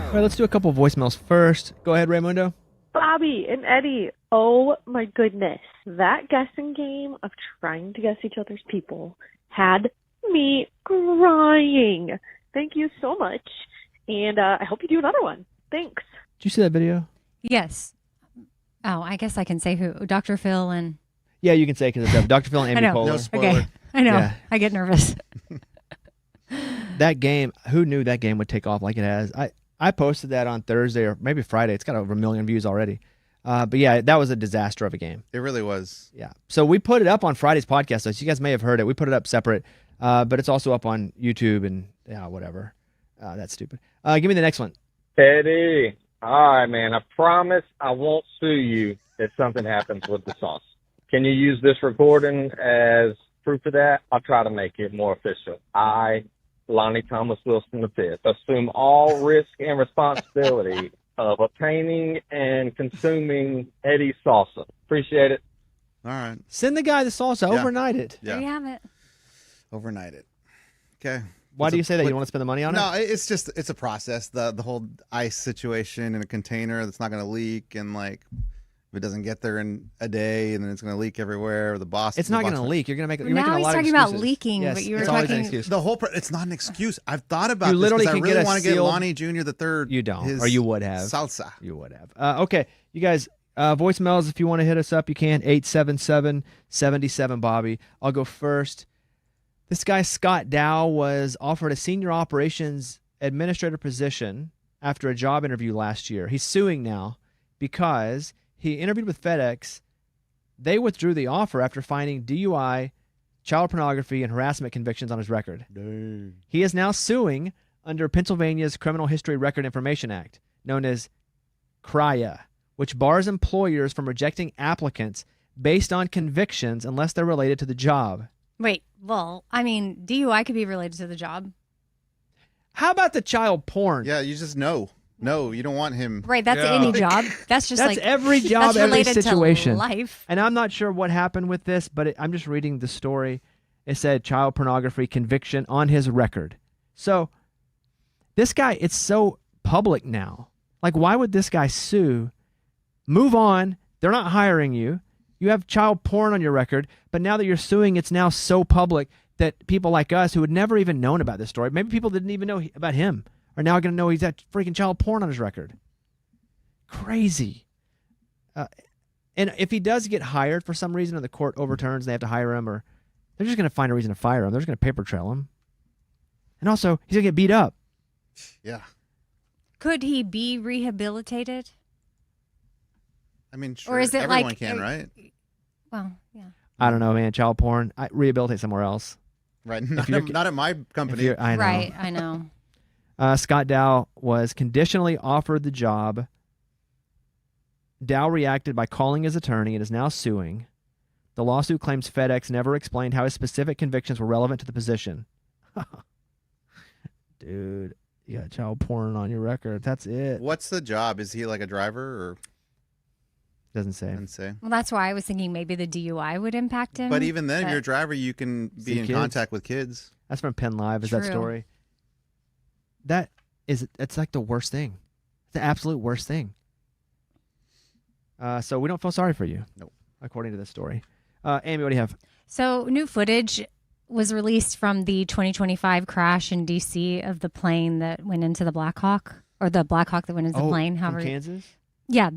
All right, let's do a couple of voicemails first. Go ahead, Raymundo. Bobby and Eddie, oh my goodness. That guessing game of trying to guess each other's people had me crying. Thank you so much. And I hope you do another one. Thanks. Did you see that video? Yes. Oh, I guess I can say who. Dr. Phil and... Yeah, you can say because it's Dr. Phil and I Amy know. Poehler. No spoiler. Okay. I know. Yeah. I get nervous. That game, who knew that game would take off like it has? I posted that on Thursday or maybe Friday. It's got over 1 million views already. But yeah, that was a disaster of a game. It really was. Yeah. So we put it up on Friday's podcast, so you guys may have heard it. We put it up separate, but it's also up on YouTube and whatever. That's stupid. Give me the next one. Eddie, all right, man. I promise I won't sue you if something happens with the sauce. Can you use this recording as proof of that? I'll try to make it more official. I, Lonnie Thomas Wilson V, assume all risk and responsibility of obtaining and consuming Eddie's salsa. Appreciate it. All right. Send the guy the salsa. Yeah. Overnight it. There you have it. Overnight it. Okay. Why do you say that? You don't want to spend the money on it? No, it's a process. The whole ice situation in a container that's not going to leak, and like if it doesn't get there in a day, and then it's going to leak everywhere. The boss. It's not going to leak. You're going to make. You're making Now a he's lot talking of about excuses. leaking, Yes, but you were it's always an talking- excuse. The whole. It's not an excuse. I've thought about You this literally 'cause can I really get a want to get sealed- Lonnie Jr. the third. You don't, his or you would have. salsa. You would have. Okay, you guys. Voicemails. If you want to hit us up, you can. 877-77 I'll go first. This guy Scott Dow was offered a senior operations administrator position after a job interview last year. He's suing now because he interviewed with FedEx. They withdrew the offer after finding DUI, child pornography, and harassment convictions on his record. Dang. He is now suing under Pennsylvania's Criminal History Record Information Act, known as CRIA, which bars employers from rejecting applicants based on convictions unless they're related to the job. Wait, well, I mean, DUI could be related to the job. How about the child porn? Yeah, you just know. No, you don't want him. Right, that's any job. That's just That's like every job, that's every related situation. to life. And I'm not sure what happened with this, but I'm just reading the story. It said child pornography conviction on his record. So this guy, it's so public now. Like, why would this guy sue? Move on. They're not hiring you. You have child porn on your record, but now that you're suing, it's now so public that people like us who had never even known about this story, maybe people didn't even know about him, are now going to know he's got freaking child porn on his record. Crazy. And if he does get hired for some reason, or the court overturns, they have to hire him, or they're just going to find a reason to fire him. They're just going to paper trail him. And also, he's going to get beat up. Yeah. Could he be rehabilitated? I mean, sure, Or is it everyone like can, right? Well, yeah. I don't know, man. Child porn. I rehabilitate somewhere else. Right. Not at my company. I know. Right, I know. Scott Dow was conditionally offered the job. Dow reacted by calling his attorney and is now suing. The lawsuit claims FedEx never explained how his specific convictions were relevant to the position. Dude, you got child porn on your record. That's it. What's the job? Is he like a driver or? Doesn't say. Doesn't say. Well, that's why I was thinking maybe the DUI would impact him. But even then, if you're a driver, you can See be in kids. contact with kids. That's from Penn Live, is that True. story. It's like the worst thing. It's the absolute worst thing. So we don't feel sorry for you. Nope. According to this story. Amy, what do you have? So new footage was released from the 2025 crash in D.C. of the plane that went into the Black Hawk, or the Black Hawk that went into the plane. From However, Kansas? yeah,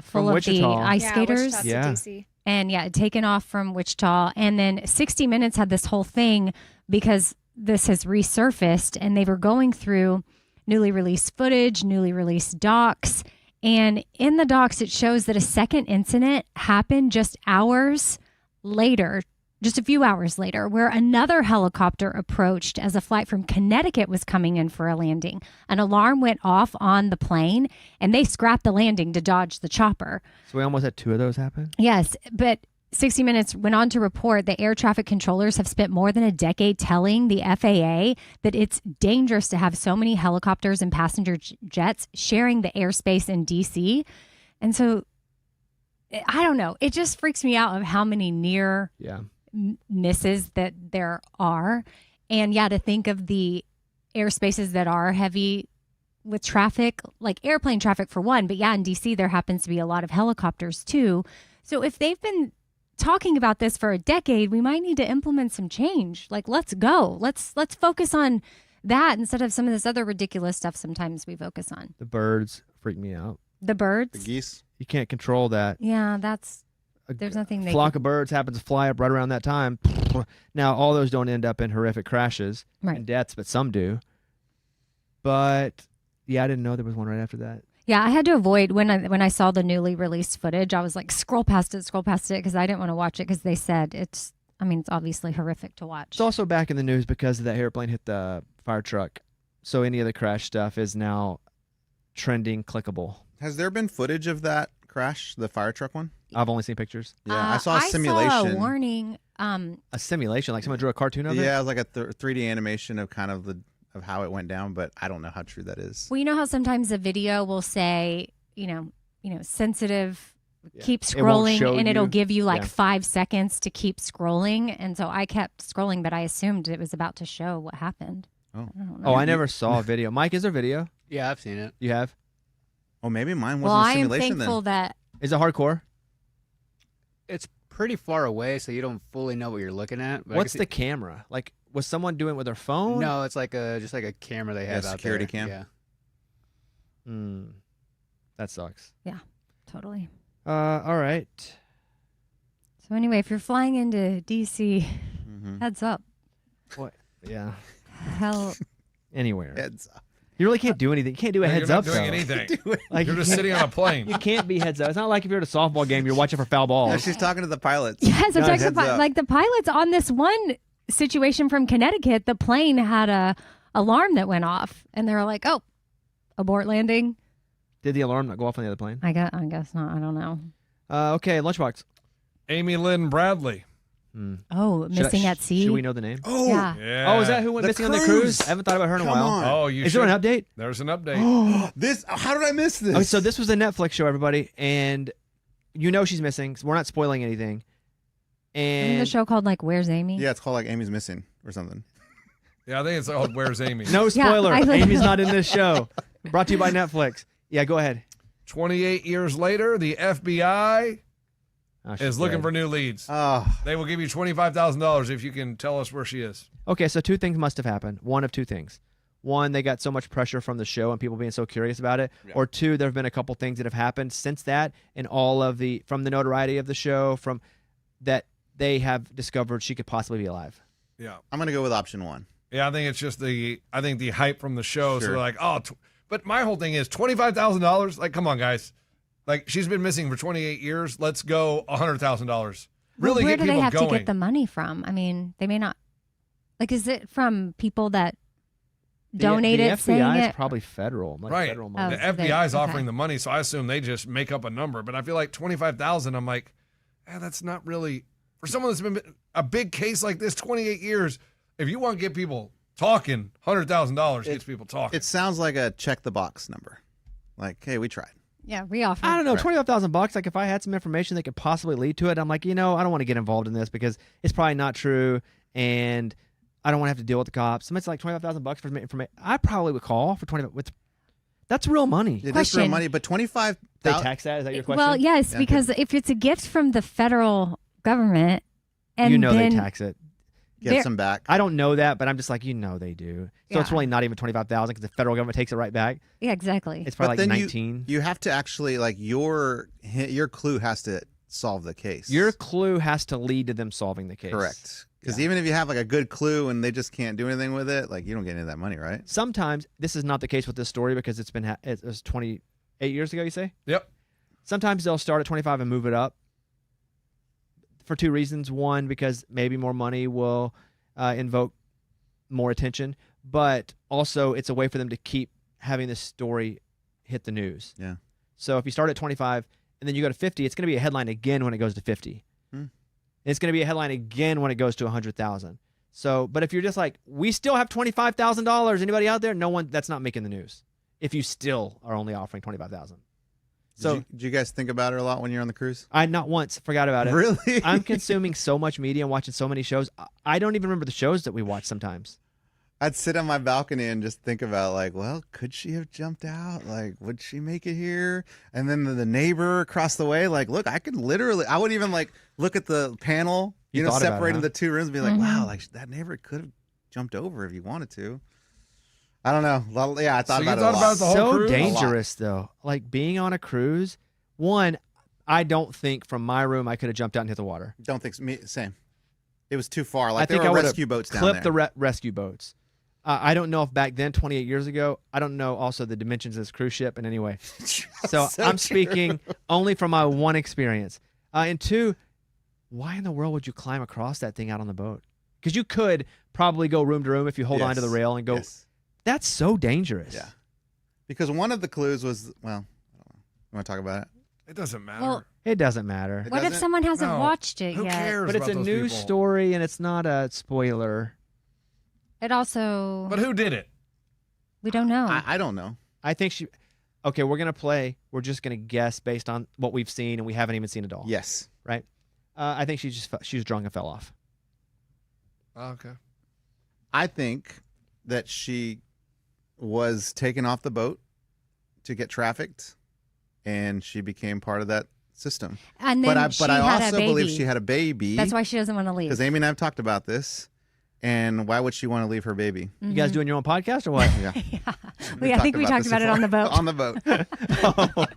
full From of Wichita. the ice skaters. Wichita to Yeah. DC. And yeah, taken off from Wichita. And then 60 Minutes had this whole thing because this has resurfaced and they were going through newly released footage, newly released docs. And in the docs, it shows that a second incident happened just hours later, just a few hours later, where another helicopter approached as a flight from Connecticut was coming in for a landing. An alarm went off on the plane and they scrapped the landing to dodge the chopper. So we almost had two of those happen? Yes, but 60 Minutes went on to report that air traffic controllers have spent more than a decade telling the FAA that it's dangerous to have so many helicopters and passenger jets sharing the airspace in DC. And so, I don't know. It just freaks me out of how many near misses that there are. And yeah, to think of the airspaces that are heavy with traffic, like airplane traffic for one, but yeah, in DC there happens to be a lot of helicopters too. So if they've been talking about this for a decade, we might need to implement some change. Like, let's go. Let's focus on that instead of some of this other ridiculous stuff sometimes we focus on. The birds freak me out. The birds? The geese. You can't control that. Yeah, there's nothing they flock of birds happens to fly up right around that time. Now, all those don't end up in horrific crashes and deaths, but some do. But yeah, I didn't know there was one right after that. Yeah, I had to avoid when I saw the newly released footage. I was like, scroll past it, because I didn't want to watch it because they said it's obviously horrific to watch. It's also back in the news because that airplane hit the fire truck. So any of the crash stuff is now trending clickable. Has there been footage of that crash, the fire truck one? I've only seen pictures. Yeah, I saw a simulation. I saw a warning. A simulation, like someone drew a cartoon of it? Yeah, it was like a 3D animation of kind of of how it went down, but I don't know how true that is. Well, you know how sometimes a video will say, sensitive, keep It won't scrolling, show and it'll you. give you like Yeah. 5 seconds to keep scrolling. And so I kept scrolling, but I assumed it was about to show what happened. Oh. I don't know. Oh, I never saw a video. Mike, is there video? Yeah, I've seen it. You have? Oh, maybe mine Well, wasn't I a am simulation thankful that Is it hardcore? It's pretty far away, so you don't fully know what you're looking at. But I What's can the camera? Like, was someone doing it with their phone? No, it's like just like a camera they have out security there. cam. Yeah. That sucks. totally. All right. So anyway, if you're flying into DC, Mm-hmm. heads up. What? Yeah. Hell, Anywhere. Heads up. You really can't do anything. You can't do a heads You're up, not doing though. anything. Like, You're you just can't- sitting on a plane. You can't be heads up. It's not like if you're at a softball game, you're watching for foul balls. No, she's talking to the pilots. yes, I'm Guys, talking heads up. like the pilots on this one situation from Connecticut. The plane had a alarm that went off, and they were like, "Oh, abort landing." Did the alarm not go off on the other plane? I guess not. I don't know. Okay, Lunchbox. Amy Lynn Bradley. Oh, missing at sea. Should we know the name? Oh, Yeah. Yeah. Oh, is that who went The missing on the cruise. cruise? I haven't thought about her in a Come while. on. Oh, you Is should. there an update? There's an update. How did I miss this? Okay, so this was a Netflix show, everybody, and she's missing. So we're not spoiling anything. Isn't And the show called like Where's Amy? Yeah, it's called like Amy's Missing or something. Yeah, I think it's called Where's Amy? no spoiler. I- Amy's not in this show. Brought to you by Netflix. Yeah, go ahead. 28 years later, the FBI Oh, she's is looking dead. for new leads. Oh, They will give you $25,000 if you can tell us where she is. Okay, so two things must have happened. One of two things. One, they got so much pressure from the show and people being so curious about it. Yeah. Or two, there have been a couple things that have happened since that, and all of from the notoriety of the show, from that they have discovered she could possibly be alive. Yeah. I'm gonna go with option one. Yeah, I think it's just the hype from the show. So Sure. they're like, but my whole thing is $25,000. Like, come on, guys. Like, she's been missing for 28 years. Let's go $100,000. Really Where get do people they have going. to get the money from? I mean, they may not. Like, is it from people that donated The saying FBI is it? probably federal. Like Right. Federal The money. Oh. FBI is okay. offering the money, so I assume they just make up a number. But I feel like 25,000. I'm like, that's not really for someone that's been a big case like this. 28 years. If you want to get people talking, $100,000 gets people talking. It sounds like a check the box number. Like, hey, we tried. Yeah, we offer. I don't know, Right. $25,000. Like if I had some information that could possibly lead to it, I'm like, I don't want to get involved in this because it's probably not true, and I don't want to have to deal with the cops. Somebody's like $25,000 for information. I probably would call for 20. That's real money. It is real Question. money, but 25. They tax that? Is that your question? Well, yes, Yeah, because if it's a gift from the federal government, and you know then they tax it. Get There- some back. I don't know that, but I'm just like, they do. So it's Yeah. really not even 25,000 because the federal government takes it right back. yeah, exactly. It's probably But like then 19. You have to actually like your clue has to solve the case. Your clue has to lead to them solving the case. correct. Because Yeah. even if you have like a good clue and they just can't do anything with it, like you don't get any of that money, right? Sometimes this is not the case with this story because it was 28 years ago. You say? Yep. Sometimes they'll start at 25 and move it up for two reasons. One, because maybe more money will invoke more attention, but also it's a way for them to keep having this story hit the news. Yeah. So if you start at 25 and then you go to 50, it's going to be a headline again when it goes to 50. It's going to be a headline again when it goes to 100,000. So, but if you're just like, we still have $25,000, anybody out there? No one, that's not making the news. If you still are only offering 25,000. So Did you guys think about it a lot when you're on the cruise? I not once forgot about it. Really? I'm consuming so much media and watching so many shows. I don't even remember the shows that we watch sometimes. I'd sit on my balcony and just think about like, well, could she have jumped out? Like, would she make it here? And then the neighbor across the way, like, look, I wouldn't even like look at the panel, You thought about it, separating huh? the two rooms, and be like, wow, like that neighbor could have jumped over if he wanted to. I don't know. Well, yeah, I thought So you about thought it a about lot. the whole So cruise? dangerous though. Like being on a cruise. One, I don't think from my room I could have jumped out and hit the water. Don't think same. It was too far. I Like think there I were would've rescue boats down clipped there. the rescue boats. I don't know if back then, 28 years ago, I don't know also the dimensions of this cruise ship in any way. So I'm true. speaking only from my one experience. And two, why in the world would you climb across that thing out on the boat? Because you could probably go room to room if you hold on to the Yes. rail and go. Yes. That's so dangerous. Yeah. Because one of the clues was, well, I don't know. You want to talk about it? It doesn't matter. Well, It doesn't matter. It What if doesn't? someone hasn't No. watched it Who yet? cares But it's about a those news people? story and it's not a spoiler. It also, But who did it? we don't know. I don't know. I think she. Okay, we're gonna play. We're just gonna guess based on what we've seen, and we haven't even seen it all. Yes. Right. I think she was drunk and fell off. Oh, okay. I think that she was taken off the boat to get trafficked, and she became part of that system. and then But I had also a baby. believe she had a baby. That's why she doesn't want to leave. Because Amy and I have talked about this, and why would she want to leave her baby? You guys doing your own podcast or what? Yeah. I think we talked this about it on the before. boat. On the boat.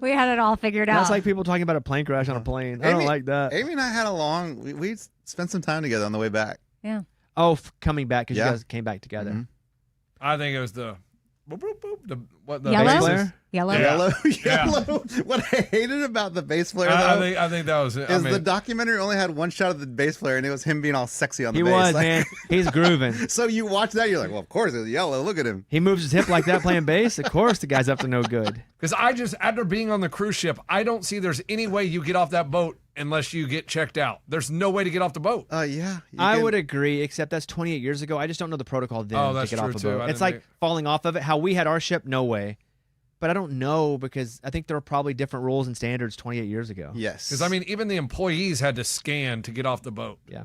We had it all figured out. That's like people talking about a plane crash on a plane. I don't like that. Amy and I had we spent some time together on the way back. yeah. Oh, coming back because Yeah. you guys came back together. Mhm. I think it was the boop, boop, boop, the Yellow? bass Player? Yellow. Yeah. Yellow. Yeah. What I hated about the bass player though I think that was it. is the documentary only had one shot of the bass player, and it was him being all sexy on the He bass. was, Like- man. He's grooving. So you watch that, you're like, well, of course it's Yellow. Look at him. He moves his hip like that playing bass. Of course, the guy's up to no good. Because after being on the cruise ship, I don't see there's any way you get off that boat unless you get checked out. There's no way to get off the boat. Yeah. I would agree, except that's 28 years ago. I just don't know the protocol then Oh, to that's get off true, a too. boat. I It's didn't like think- falling off of it. How we had our ship, no way. But I don't know because I think there were probably different rules and standards 28 years ago. Yes. Because, I mean, even the employees had to scan to get off the boat. Yeah.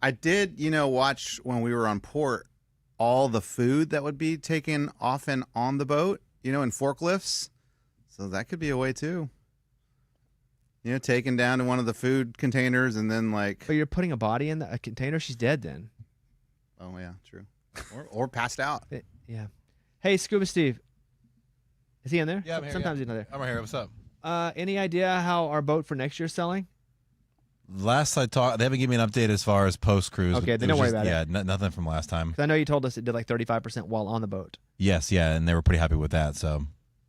I did, watch when we were on port all the food that would be taken off and on the boat, in forklifts. So that could be a way too. Taken down to one of the food containers and then like, But you're putting a body in a container, she's dead then. oh yeah, true. Or passed out. Yeah. Hey, Scuba Steve. Is he in there? Yeah, I'm here, Sometimes yeah. he's not there. I'm right here. What's up? Any idea how our boat for next year's selling? Last I talked, they haven't given me an update as far as post cruise. Okay, then don't worry about it. Yeah, nothing from last time. 'Cause I know you told us it did like 35% while on the boat. Yes, yeah, and they were pretty happy with that. So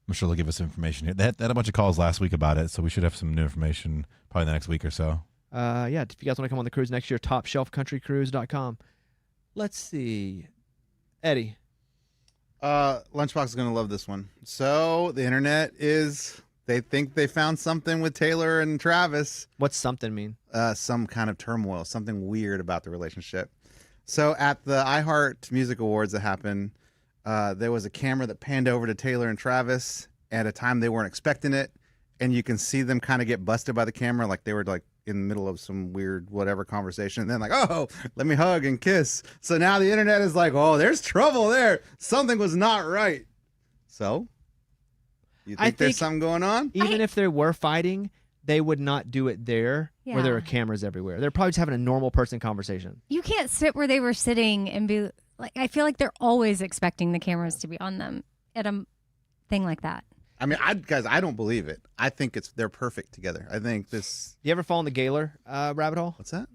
I'm sure they'll give us some information here. They had a bunch of calls last week about it, so we should have some new information probably the next week or so. Yeah, if you guys want to come on the cruise next year, topshelfcountrycruise.com. Let's see. Eddie. Lunchbox is going to love this one. So the internet they think they found something with Taylor and Travis. What's something mean? Some kind of turmoil, something weird about the relationship. So at the iHeart Music Awards that happened, there was a camera that panned over to Taylor and Travis at a time they weren't expecting it, and you can see them kind of get busted by the camera, like they were like in the middle of some weird whatever conversation, and then like, oh, let me hug and kiss. So now the internet is like, oh, there's trouble there. Something was not right. So you think there's think- something going on? Even if they were fighting, they would not do it there where there Yeah. are cameras everywhere. They're probably just having a normal person conversation. You can't sit where they were sitting and be like, I feel like they're always expecting the cameras to be on them at a thing like that. I mean, guys, I don't believe it. I think they're perfect together. I think this. You ever fall in the Gaylor rabbit hole? What's that?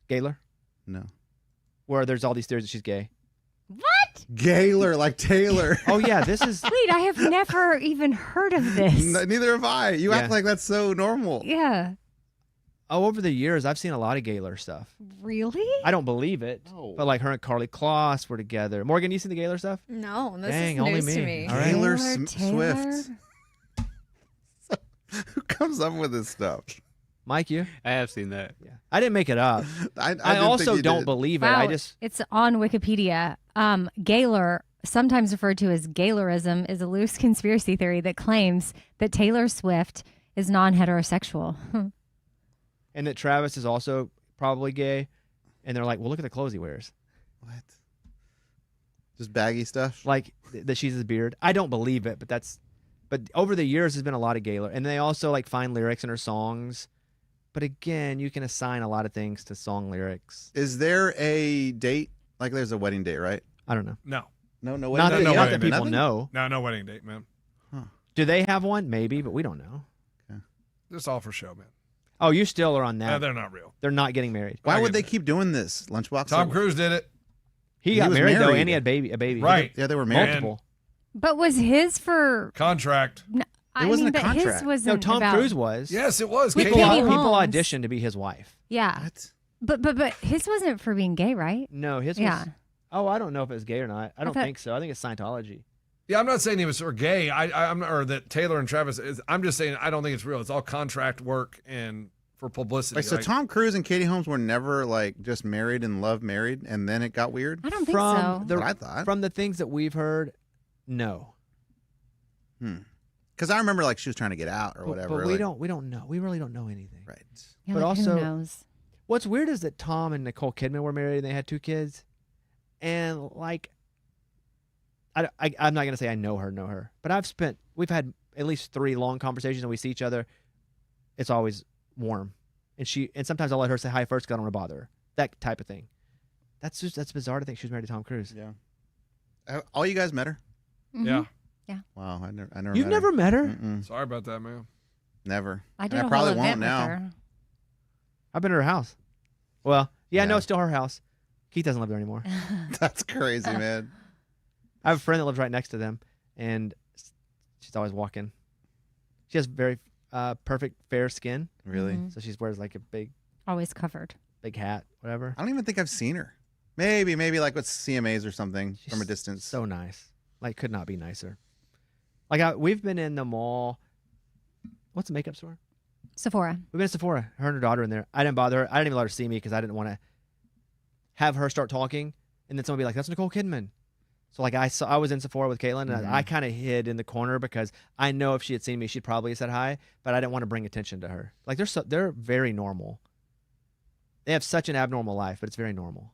Gaylor? No. Where there's all these theories that she's gay. What? Gaylor, like Taylor. Oh, yeah, this is... Wait, I have never even heard of this. Neither have I. You Yeah. act like that's so normal. Yeah. Oh, over the years, I've seen a lot of Gaylor stuff. Really? I don't believe it. No. But like her and Carly Kloss were together. Morgan, you seen the Gaylor stuff? No, this Dang, is only news me. to me. All right. Taylor Taylor? Swift. Who comes up with this stuff? Mike, you? I have seen that. Yeah. I didn't make it up. I I didn't also think you don't did. believe it. Wow, I just... it's on Wikipedia. Gaylor, sometimes referred to as Gaylorism, is a loose conspiracy theory that claims that Taylor Swift is non-heterosexual. And that Travis is also probably gay. And they're like, well, look at the clothes he wears. What? Just baggy stuff. like that she's his beard. I don't believe it, but over the years there's been a lot of gay, and they also like find lyrics in her songs. But again, you can assign a lot of things to song lyrics. Is there a date? Like there's a wedding date, right? I don't know. No. No Not wedding that, date. no not wedding that date. people Nothing? know. No wedding date, man. Do they have one? Maybe, but we don't know. It's all for show, man. Oh, you still are on that. No, they're not real. They're not getting married. Why I would get Oh, they that. keep doing this? Lunchbox. Tom Cruise did it. He He got was married, though, married. and he had a baby. Right. Yeah, they were married. Multiple. But was his for? Contract. I wasn't mean, a but contract. his wasn't. No, Tom about, Cruise was. Yes, it was. With Katie Katie Holmes. People Holmes. auditioned to be his wife. Yeah, What? but his wasn't for being gay, right? No, his Yeah. was. Oh, I don't know if it was gay or not. I don't thought- think so. I think it's Scientology. Yeah, I'm not saying he was or gay. I'm not, or that Taylor and Travis is. I'm just saying I don't think it's real. It's all contract work and for publicity. Like, so Like, Tom Cruise and Katie Holmes were never like just married and love married, and then it got weird. I don't think From so. the That's what I thought. from the things that we've heard, no. Because I remember like she was trying to get out or But- whatever. But we like- don't know. We really don't know anything. Right. Yeah, but like, also- who knows? What's weird is that Tom and Nicole Kidman were married and they had 2 kids, and like, I'm not gonna say I know her, but we've had at least 3 long conversations and we see each other. It's always warm, and sometimes I'll let her say hi first because I don't want to bother her. That type of thing. That's bizarre to think she was married to Tom Cruise. Yeah. All you guys met her? yeah. Wow, I never. You've met never met her? Mm-mm, Sorry about that, man. never. I did And a probably whole event won't now. with her. I've been to her house. Well, yeah, no, Yeah. it's still her house. Keith doesn't live there anymore. That's crazy, man. I have a friend that lives right next to them, and she's always walking. She has very perfect fair skin, Really? Mhm. so she wears like a big Always covered. hat, whatever. I don't even think I've seen her. Maybe like with CMAs or something She's from a distance. So nice, like could not be nicer. Like we've been in the mall. What's the makeup store? Sephora. We've been to Sephora. Her and her daughter in there. I didn't bother her. I didn't even let her see me because I didn't want to have her start talking, and then someone be like, "That's Nicole Kidman." So like I was in Sephora with Caitlin, and I kind of hid in the corner because I know if she had seen me, she'd probably have said hi, but I didn't want to bring attention to her. Like they're very normal. They have such an abnormal life, but it's very normal.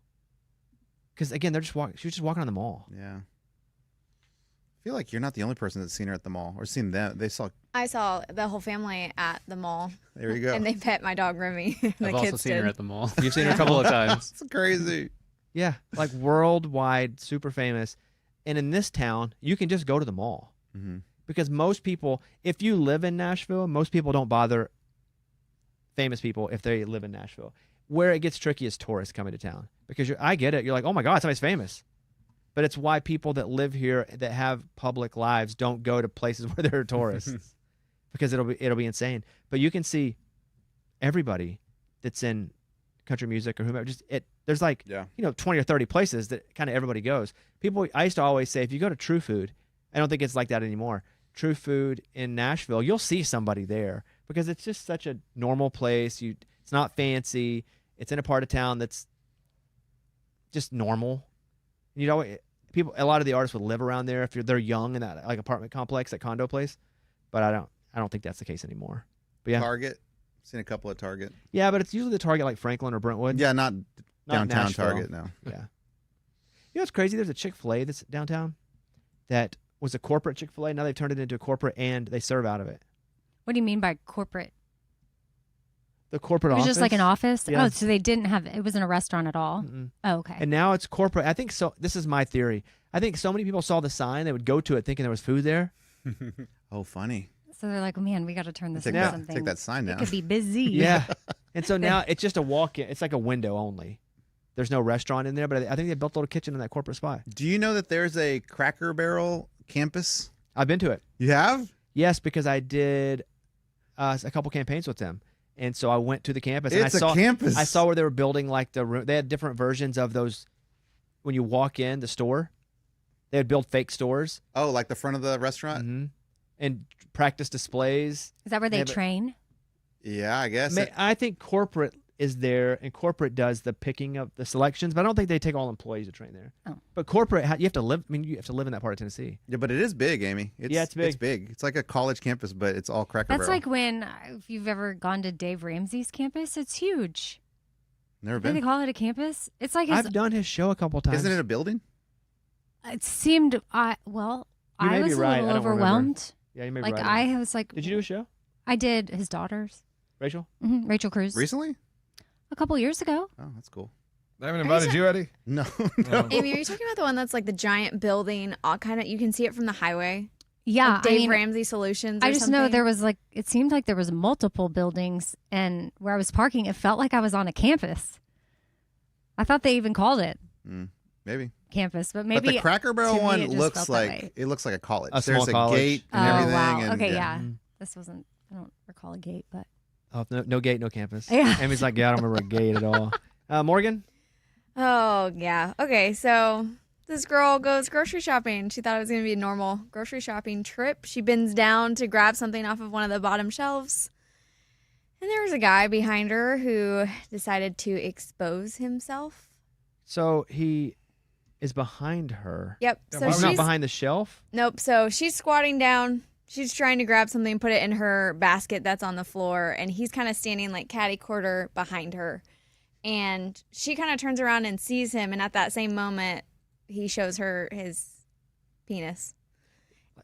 Because again, they're just walking. She was just walking on the mall. Yeah. I feel like you're not the only person that's seen her at the mall or seen them. They saw. I saw the whole family at the mall, There you go. and they pet my dog Remy. the I've also kids seen did. her at the mall. You've seen her a couple of times. It's crazy. Yeah, like worldwide, super famous. And in this town, you can just go to the mall. Mm-hmm. Because most people, if you live in Nashville, most people don't bother famous people if they live in Nashville. Where it gets tricky is tourists coming to town. Because I get it. You're like, oh my God, somebody's famous. But it's why people that live here that have public lives don't go to places where there are tourists. Because it'll be insane. But you can see everybody that's in country music or whomever. There's like, 20 or 30 places that kind of everybody goes. I used to always say, if you go to True Food, I don't think it's like that anymore. True Food in Nashville, you'll see somebody there because it's just such a normal place. It's not fancy. It's in a part of town that's just normal. A lot of the artists would live around there if they're young in that like apartment complex, that condo place. But I don't think that's the case anymore. But yeah, Target. Seen a couple at Target. yeah, but it's usually the Target like Franklin or Brentwood. Yeah, not Not downtown Nashville. Target. No. Yeah. You know what's crazy? There's a Chick-fil-A that's downtown that was a corporate Chick-fil-A. Now they've turned it into a corporate and they serve out of it. What do you mean by corporate? The corporate It was office. just like an office? Yeah. Oh, so they didn't have it wasn't a restaurant at all? Mm-mm. Oh, okay. And now it's corporate. I think so. This is my theory. I think so many people saw the sign, they would go to it thinking there was food there. Oh, funny. So they're like, man, we got to turn this Take into that, something. take that sign It down. could be busy. Yeah. And so now it's just a walk-in. It's like a window only. There's no restaurant in there, but I think they built a little kitchen in that corporate spot. Do you know that there's a Cracker Barrel campus? I've been to it. You have? Yes, because I did a couple campaigns with them. And so I went to the campus. It's and a campus. I saw where they were building like the room. They had different versions of those. When you walk in the store, they would build fake stores. Oh, like the front of the restaurant? Mm-hmm. And practice displays. Is that where they Yeah, but- train? Yeah, I guess. I think corporate is there, and corporate does the picking of the selections, but I don't think they take all employees to train there. Oh. But corporate, you have to live. I mean, you have to live in that part of Tennessee. Yeah, but it is big, Amy. Yeah, it's big. It's big. It's like a college campus, but it's all Cracker That's Barrel. like when, if you've ever gone to Dave Ramsey's campus, it's huge. Never Do they been. call it a campus? It's like his, I've done his show a couple times. Isn't it a building? It seemed, You I may was be a right. I little don't remember. overwhelmed. Yeah, you may be Like, right. I was like, Did you do a show, I did his daughters. Rachel? Rachel Cruz. Recently? A couple years ago. Oh, that's cool. They haven't invited you, Eddie? No, No. Amy, are you talking about the one that's like the giant building? All kind of, you can see it from the highway. Yeah. Like Dave I mean, Ramsey Solutions. Or I just something? know there was like, it seemed like there was multiple buildings, and where I was parking, it felt like I was on a campus. I thought they even called it Maybe. campus, but maybe. But the Cracker Barrel to me, one it just looks felt that like way. it looks like a college. A small There's a college. gate and Oh, everything. wow. And, Okay, yeah. Mhm. This wasn't, I don't recall a gate, but. Oh, no gate, no campus. Yeah. Amy's like, yeah, I don't remember a gate at all. Morgan? Oh, yeah. Okay, so this girl goes grocery shopping. She thought it was going to be a normal grocery shopping trip. She bends down to grab something off of one of the bottom shelves. And there was a guy behind her who decided to expose himself. So he is behind her. Yep. Yeah, So why He's would not she's behind the shelf? Nope. So she's squatting down. She's trying to grab something, put it in her basket that's on the floor, and he's kind of standing like catty corner behind her. And she kind of turns around and sees him, and at that same moment, he shows her his penis.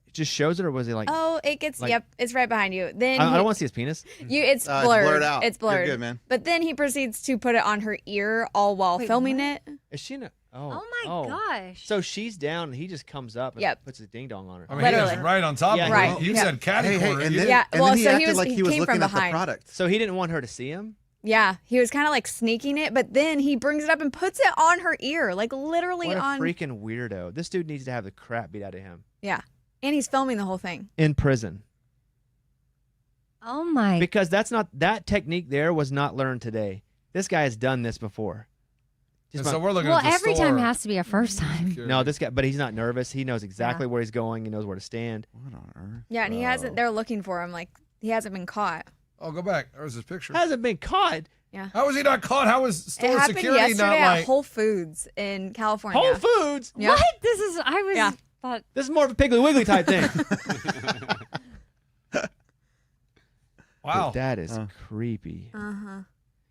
It just shows it, or was he like, Oh, it gets like- yep, it's right behind you. Then I don't want to see his penis? it's It's blurred. blurred out. It's You're blurred. good, man. But then he proceeds to put it on her ear, all while Wait, filming what? it. Is she in a, Oh my gosh. So she's down, and he just comes up and Yep. puts his ding dong on her. I mean, he Literally. was right on top Yeah, of her. right. You Yeah. said catty corner. and You- then, Yeah, and well, then he so he acted was- like he he was came from looking at the behind. product. So he didn't want her to see him? Yeah, he was kind of like sneaking it, but then he brings it up and puts it on her ear, like literally What a on. freaking weirdo. This dude needs to have the crap beat out of him. Yeah, and he's filming the whole thing. In prison. Oh my. Because that technique there was not learned today. This guy has done this before. And Just so not- we're looking Well, at the every store. time has to be a first time. no, this guy, but he's not nervous. He knows exactly where he's going. He knows where to stand. What on earth? Yeah, and he hasn't. They're looking for him, like he hasn't been caught. Oh, go back. There's his picture. Hasn't been caught. How was he not caught? How was It store happened security yesterday not at like? Whole Foods in California. Whole Foods? Yep. What? This is, I was, Yeah. thought, This is more of a Piggly Wiggly type thing. Wow. Dude, that is creepy. Uh-huh.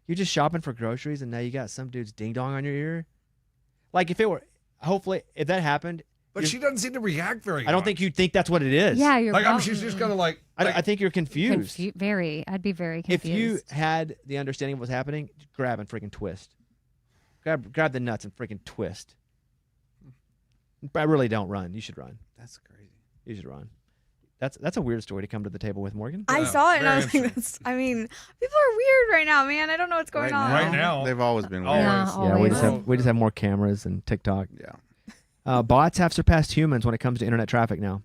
You're just shopping for groceries, and now you got some dude's ding dong on your ear. Like if it were, hopefully, if that happened, But she doesn't seem to react very I don't much. think you'd think that's what it is. yeah, you're Like, I'm, wrong. she's just going to like. I think you're confused. Very. I'd be very If confused. you had the understanding of what's happening, just grab and freaking twist. Grab the nuts and freaking twist. I really don't run. You should run. That's crazy. You should run. That's a weird story to come to the table with, Morgan. I Yeah, saw it and I very was like, interesting. I mean, people are weird right now, man. I don't know what's going on. Right now. They've always been Always. weird. Yeah, Yeah, we just always. have more cameras and TikTok. Yeah. Bots have surpassed humans when it comes to internet traffic now.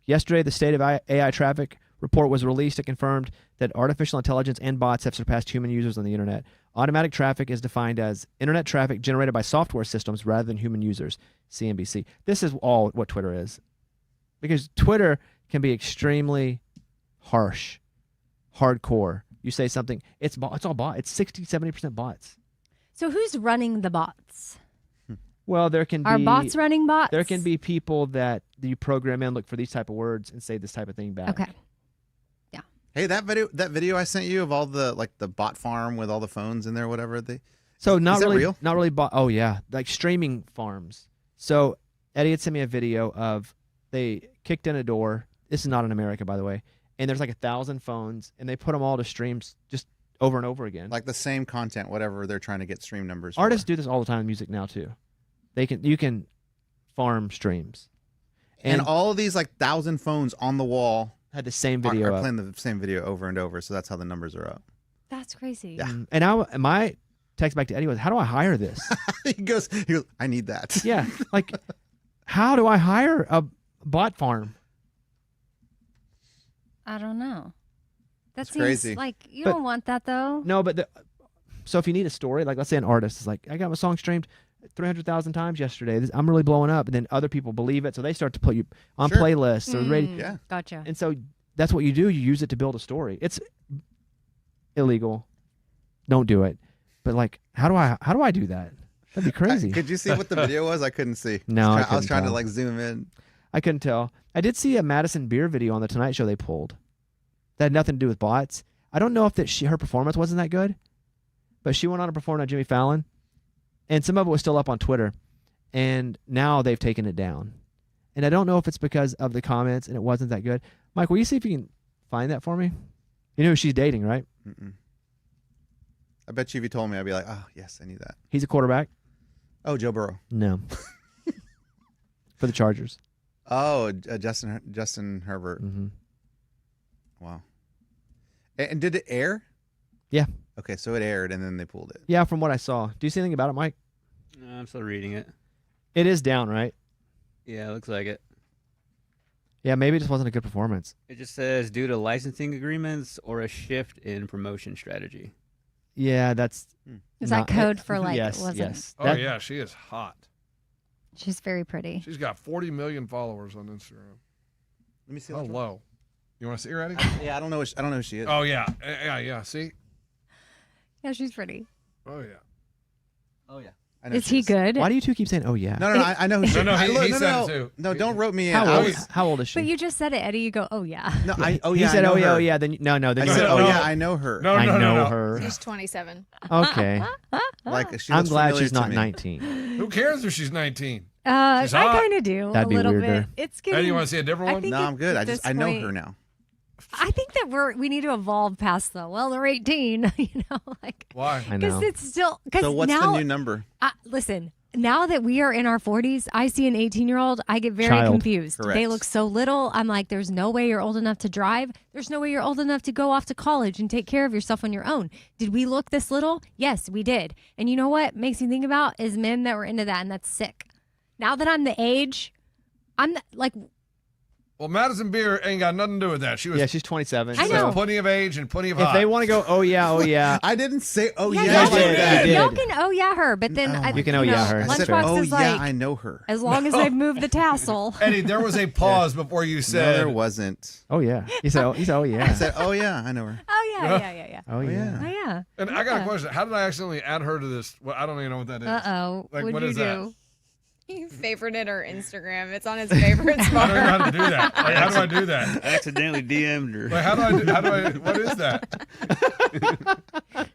Yesterday, the State of AI Traffic report was released. It confirmed that artificial intelligence and bots have surpassed human users on the internet. Automatic traffic is defined as internet traffic generated by software systems rather than human users. CNBC. This is all what Twitter is. Because Twitter can be extremely harsh, hardcore. You say something, it's all bot. It's 60, 70% bots. So who's running the bots? Well, there can be Are bots running bots? There can be people that you program in, look for these type of words, and say this type of thing back. Okay. Hey, that video I sent you of all the the bot farm with all the phones in there, whatever they. So not Is that really, real? not really. Oh yeah, like streaming farms. So Eddie had sent me a video of they kicked in a door. This is not in America, by the way. And there's like 1,000 phones, and they put them all to streams just over and over again. Like the same content, whatever they're trying to get stream numbers. for. Artists do this all the time in music now too. You can farm streams, and all of these 1,000 phones on the wall had the same are video up. playing the same video over and over. So that's how the numbers are up. That's crazy. Yeah. And my text back to Eddie was, "How do I hire this?" he goes, I need that. Yeah, like how do I hire a bot farm? I don't know. That It's seems crazy. like you But- don't want that though. No, but so if you need a story, like let's say an artist is like, I got my song streamed 300,000 times yesterday. I'm really blowing up, and then other people believe it, so they start to put you on Sure. playlists or radio. Yeah. Gotcha. And so that's what you do. You use it to build a story. It's illegal. Don't do it. But like, how do I do that? That'd be crazy. Could you see what the video was? I couldn't see. No, I I was couldn't trying to tell. zoom in. I couldn't tell. I did see a Madison Beer video on the Tonight Show they pulled. That had nothing to do with bots. I don't know if her performance wasn't that good, but she went on to perform on Jimmy Fallon, and some of it was still up on Twitter. and now they've taken it down. And I don't know if it's because of the comments and it wasn't that good. Mike, will you see if you can find that for me? You know who she's dating, right? Mm-mm. I bet you if you told me, I'd be like, oh, yes, I knew that. He's a quarterback? Oh, Joe Burrow. No. For the Chargers. Oh, Justin Herbert. Mm-hmm. Wow. And did it air? Yeah. Okay, so it aired and then they pulled it. Yeah, from what I saw. Do you see anything about it, Mike? I'm still reading it. It is down, right? Yeah, it looks like it. Yeah, maybe it just wasn't a good performance. It just says due to licensing agreements or a shift in promotion strategy. Yeah, that's... Is that code for like yes, it wasn't? Yes. Oh, yeah, she is hot. She's very pretty. She's got 40 million followers on Instagram. Let me see. Hello. You want to see her, Eddie? Yeah, I don't know who she is. Oh, yeah. Yeah. See? Yeah, she's pretty. Oh, yeah. Oh, yeah. Is he good? Why do you two keep saying, oh, yeah? No, I know who she is. No, he said no. it too. No, don't rope me in. How old is she? But you just said it, Eddie. You go, oh yeah. No, He I said, know oh, yeah, her. oh, yeah. Then Then I you said, said, oh, oh, yeah, I know her. No, I know no. her. She's 27. Okay. Like, she I'm looks glad familiar she's to not me. 19. Who cares if she's 19? I She's hot. kind of do That'd a be little weirder. bit. It's getting. Hey, you want to see a different I one? think No, I'm good. at this I know point- her now. I think that we need to evolve past the they're 18. You know, like Why? I because know. it's still because So what's now the new number? listen. Now that we are in our 40s, I see an 18-year-old. I get very Child. confused. Correct. They look so little. I'm like, there's no way you're old enough to drive. There's no way you're old enough to go off to college and take care of yourself on your own. Did we look this little? Yes, we did. And you know what makes me think about is men that were into that, and that's sick. Now that I'm the age, like, Well, Madison Beer ain't got nothing to do with that. She was. Yeah, she's 27. I she know. was plenty of age and plenty of If hot. they want to go, oh, yeah. I didn't say, oh, yeah, yeah. y'all you did, can, you did. y'all can oh yeah her, but then Oh, I, you can oh yeah her. I said, Lunchbox oh, is yeah, like, I know her. as long as they've moved the tassel. Eddie, there was a pause before you No, said. there wasn't. Oh, yeah. He said, oh, I yeah. said, oh, yeah, I know her. Oh yeah. Oh, yeah. Oh yeah. And I got a Yeah. question. How did I accidentally add her to this? Well, I don't even know what that is. Uh-oh. Like, What'd what you is do? that? He favorited her Instagram. It's on his favorite I don't know spot. how to do that. Like, how do I do that? I accidentally DM'd her. Like, what is that? That's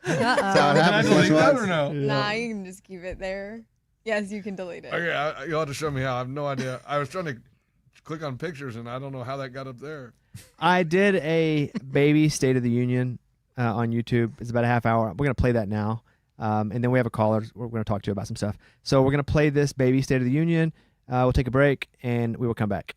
how it Can I happens. delete that Lunchbox. or no? Nah, you can just keep it there. Yes, you can delete it. Okay, you'll have to show me how. I have no idea. I was trying to click on pictures, and I don't know how that got up there. I did a baby State of the Union on YouTube. It's about a half hour. We're going to play that now. And then we have a caller we're going to talk to about some stuff. So we're going to play this baby State of the Union. We'll take a break, and we will come back.